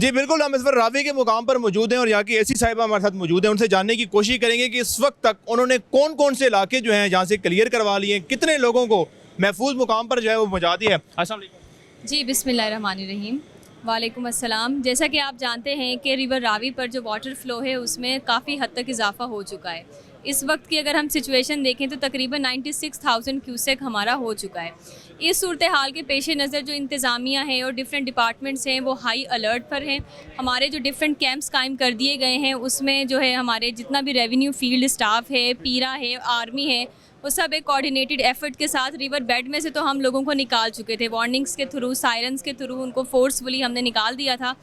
जी बिल्कुल, हम इस वक्त रावी के मुकाम पर मौजूद हैं और यहाँ की एसी साहिबा हमारे साथ मौजूद हैं। उनसे जानने की कोशिश करेंगे कि इस वक्त तक उन्होंने कौन कौन से इलाके जो हैं जहाँ से क्लियर करवा लिए हैं, कितने लोगों को महफूज मुकाम पर जो है वो पहुँचा दिया है। अस्सलाम वालेकुम। जी बिस्मिल्लाहिर्रहमानिर्रहीम। वालेकुम अस्सलाम। जैसा कि आप जानते हैं कि रिवर रावी पर जो वाटर फ़्लो है उसमें काफ़ी हद तक इजाफ़ा हो चुका है। इस वक्त की अगर हम सिचुएशन देखें तो तकरीबन 96,000 क्यूसेक हमारा हो चुका है। इस सूरत हाल के पेश नज़र जो इंतज़ामिया है और डिफरेंट डिपार्टमेंट्स हैं वो हाई अलर्ट पर हैं। हमारे जो डिफरेंट कैंप्स कायम कर दिए गए हैं उसमें जो है हमारे जितना भी रेवेन्यू फील्ड स्टाफ है, पीरा है, आर्मी है, वो सब एक कोऑर्डिनेटेड एफर्ट के साथ रिवर बेड में से तो हम लोगों को निकाल चुके थे। वार्निंग्स के थ्रू, सायरन्स के थ्रू उनको फोर्सफुली हमने निकाल दिया था।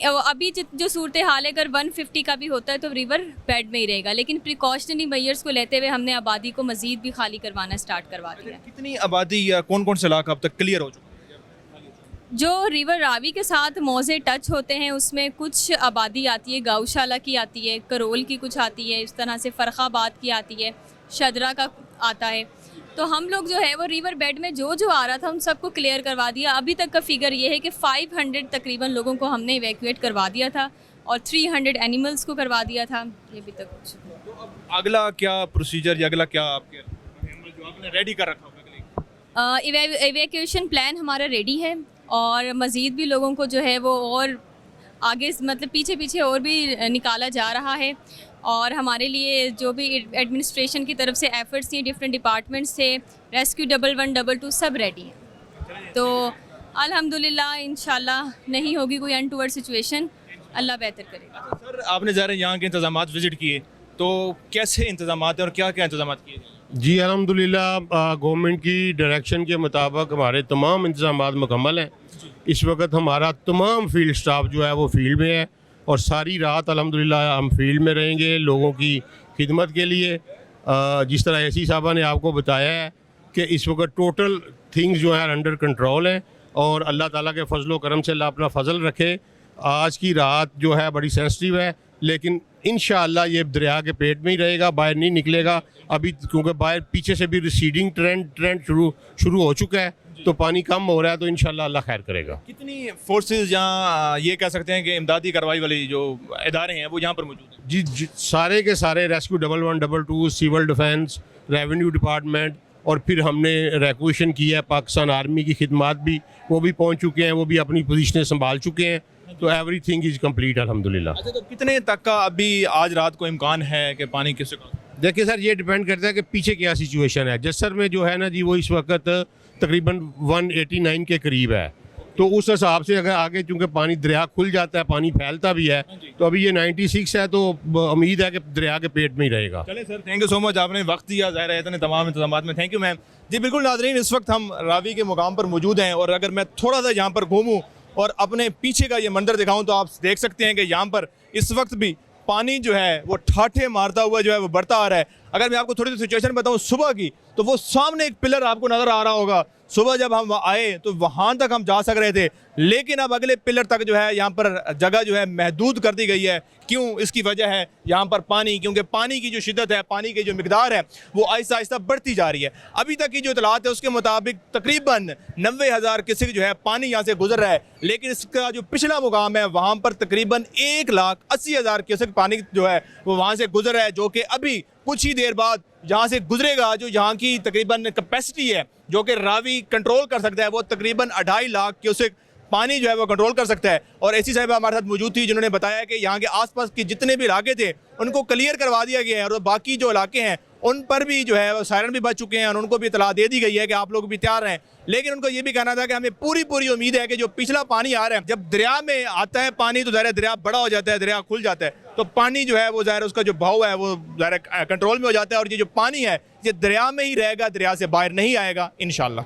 अभी जो सूरत हाल है अगर 150 का भी होता है तो रिवर बेड में ही रहेगा, लेकिन प्रिकॉशनरी मेजर्स को लेते हुए हमने आबादी को मज़ीद भी खाली करवाना स्टार्ट करवा दिया है। कितनी आबादी या कौन कौन से इलाका अब तक क्लियर हो चुका है? जो रिवर रावी के साथ मौजे टच होते हैं उसमें कुछ आबादी आती है, गौशाला की आती है, करोल की कुछ आती है, इस तरह से फ़रखाबाद की आती है, शदरा का आता है। तो हम लोग जो है वो रिवर बेड में जो आ रहा था उन सबको क्लियर करवा दिया। अभी तक का फिगर ये है कि 500 तकरीबन लोगों को हमने इवैक्यूएट करवा दिया था और 300 एनिमल्स को करवा दिया था। ये अभी तक कुछ तो अब अगला क्या प्रोसीजर या अगला क्या आपके जो आपने रेडी कर रखा होगा? इवैक्यूएशन प्लान हमारा रेडी है और मज़ीद भी लोगों को जो है वो और आगे मतलब पीछे पीछे और भी निकाला जा रहा है। और हमारे लिए जो भी एडमिनिस्ट्रेशन की तरफ से एफर्ट्स हैं, डिफरेंट डिपार्टमेंट्स से, रेस्क्यू 1112 सब रेडी हैं। तो अल्हम्दुलिल्लाह इंशाल्लाह नहीं होगी कोई अनटूवर्ड सिचुएशन, अल्लाह बेहतर करेगा। सर आपने ज़रा यहाँ के इंतजाम विज़िट किए तो कैसे इंतजाम हैं और क्या क्या इंतजाम किए गए? जी अल्हम्दुलिल्लाह गवर्नमेंट की डायरेक्शन के मुताबिक हमारे तमाम इंतजाम मुकम्मल हैं। इस वक्त हमारा तमाम फील्ड स्टाफ जो है वो फील्ड में है और सारी रात अल्हम्दुलिल्लाह हम फील्ड में रहेंगे लोगों की खिदमत के लिए। जिस तरह एसी साहबा ने आपको बताया है कि इस वक्त टोटल थिंग्स जो है अंडर कंट्रोल हैं और अल्लाह ताला के फजल करम से अल्लाह अपना फजल रखे। आज की रात जो है बड़ी सेंसिटिव है, लेकिन इंशाअल्लाह ये दरिया के पेट में ही रहेगा, बाहर नहीं निकलेगा अभी, क्योंकि बाहर पीछे से भी रिसीडिंग ट्रेंड शुरू हो चुका है, तो पानी कम हो रहा है, तो इंशाअल्लाह अल्लाह खैर करेगा। कितनी फोर्सेस यहाँ ये कह सकते हैं कि इमदादी कार्रवाई वाली जो इदारे हैं वो यहाँ पर मौजूद हैं? जी सारे के सारे rescue 1112, civil defence, revenue department और फिर हमने रिक्वेशन किया है पाकिस्तान आर्मी की खिदमात भी, वो भी पहुँच चुके हैं, वो भी अपनी पोजीशनें संभाल चुके हैं। तो एवरीथिंग इज़ कम्प्लीट अल्हम्दुलिल्लाह। अच्छा, तो कितने तक का अभी आज रात को इम्कान है कि पानी किस? देखिए सर, ये डिपेंड करता है कि पीछे क्या सिचुएशन है। जसर में जो है ना जी वो इस वक्त तकरीबन 189 के करीब है, तो उस हिसाब से अगर आगे चूँकि पानी दरिया खुल जाता है, पानी फैलता भी है, तो अभी ये 96 है, तो उम्मीद है कि दरिया के पेट में ही रहेगा। चले sir, thank you so much, आपने वक्त दिया ज़ाहिर है इतने तमाम इंतजाम में। Thank you ma'am. जी बिल्कुल नाज़रीन, इस वक्त हम रावी के मुकाम पर मौजूद हैं और अगर मैं थोड़ा सा यहाँ पर घूमूँ और अपने पीछे का ये मंजर दिखाऊं तो आप देख सकते हैं कि यहाँ पर इस वक्त भी पानी जो है वो ठाठे मारता हुआ जो है वो बढ़ता आ रहा है। अगर मैं आपको थोड़ी सी सिचुएशन बताऊं सुबह की, तो वो सामने एक पिलर आपको नज़र आ रहा होगा। सुबह जब हम आए तो वहाँ तक हम जा सक रहे थे, लेकिन अब अगले पिलर तक जो है यहाँ पर जगह जो है महदूद कर दी गई है। क्यों? इसकी वजह है यहाँ पर पानी, क्योंकि पानी की जो शिद्दत है, पानी की जो मिकदार है वो आहिस्ता आहिस्ता बढ़ती जा रही है। अभी तक की जो इतलात है उसके मुताबिक तकरीबन 90,000 क्यूसेक जो है पानी यहाँ से गुजर रहा है, लेकिन इसका जो पिछला मुकाम है वहाँ पर तकरीबन 1,80,000 क्यूसेक पानी जो है वो वहाँ से गुजर रहा है, जो कि अभी कुछ ही देर बाद यहाँ से गुजरेगा। जो यहाँ की तकरीबन कैपेसिटी है जो कि रावी कंट्रोल कर सकता है वो तकरीबन 2.5 लाख क्यूसेक पानी जो है वो कंट्रोल कर सकता है। और एसी साहिबा हमारे साथ मौजूद थी जिन्होंने बताया कि यहाँ के आसपास के जितने भी इलाके थे उनको क्लियर करवा दिया गया है और बाकी जो इलाके हैं उन पर भी जो है वो सायरन भी बच चुके हैं और उनको भी इतला दे दी गई है कि आप लोग भी तैयार रहें। लेकिन उनको ये भी कहना था कि हमें पूरी उम्मीद है कि जो पिछला पानी आ रहा है, जब दरिया में आता है पानी तो ज़ाहिर दरिया बड़ा हो जाता है, दरिया खुल जाता है, तो पानी जो है वो ज़ाहिर उसका जो बहाव है वो ज़ाहिर कंट्रोल में हो जाता है और ये जो पानी है ये दरिया में ही रहेगा, दरिया से बाहर नहीं आएगा इंशाल्लाह।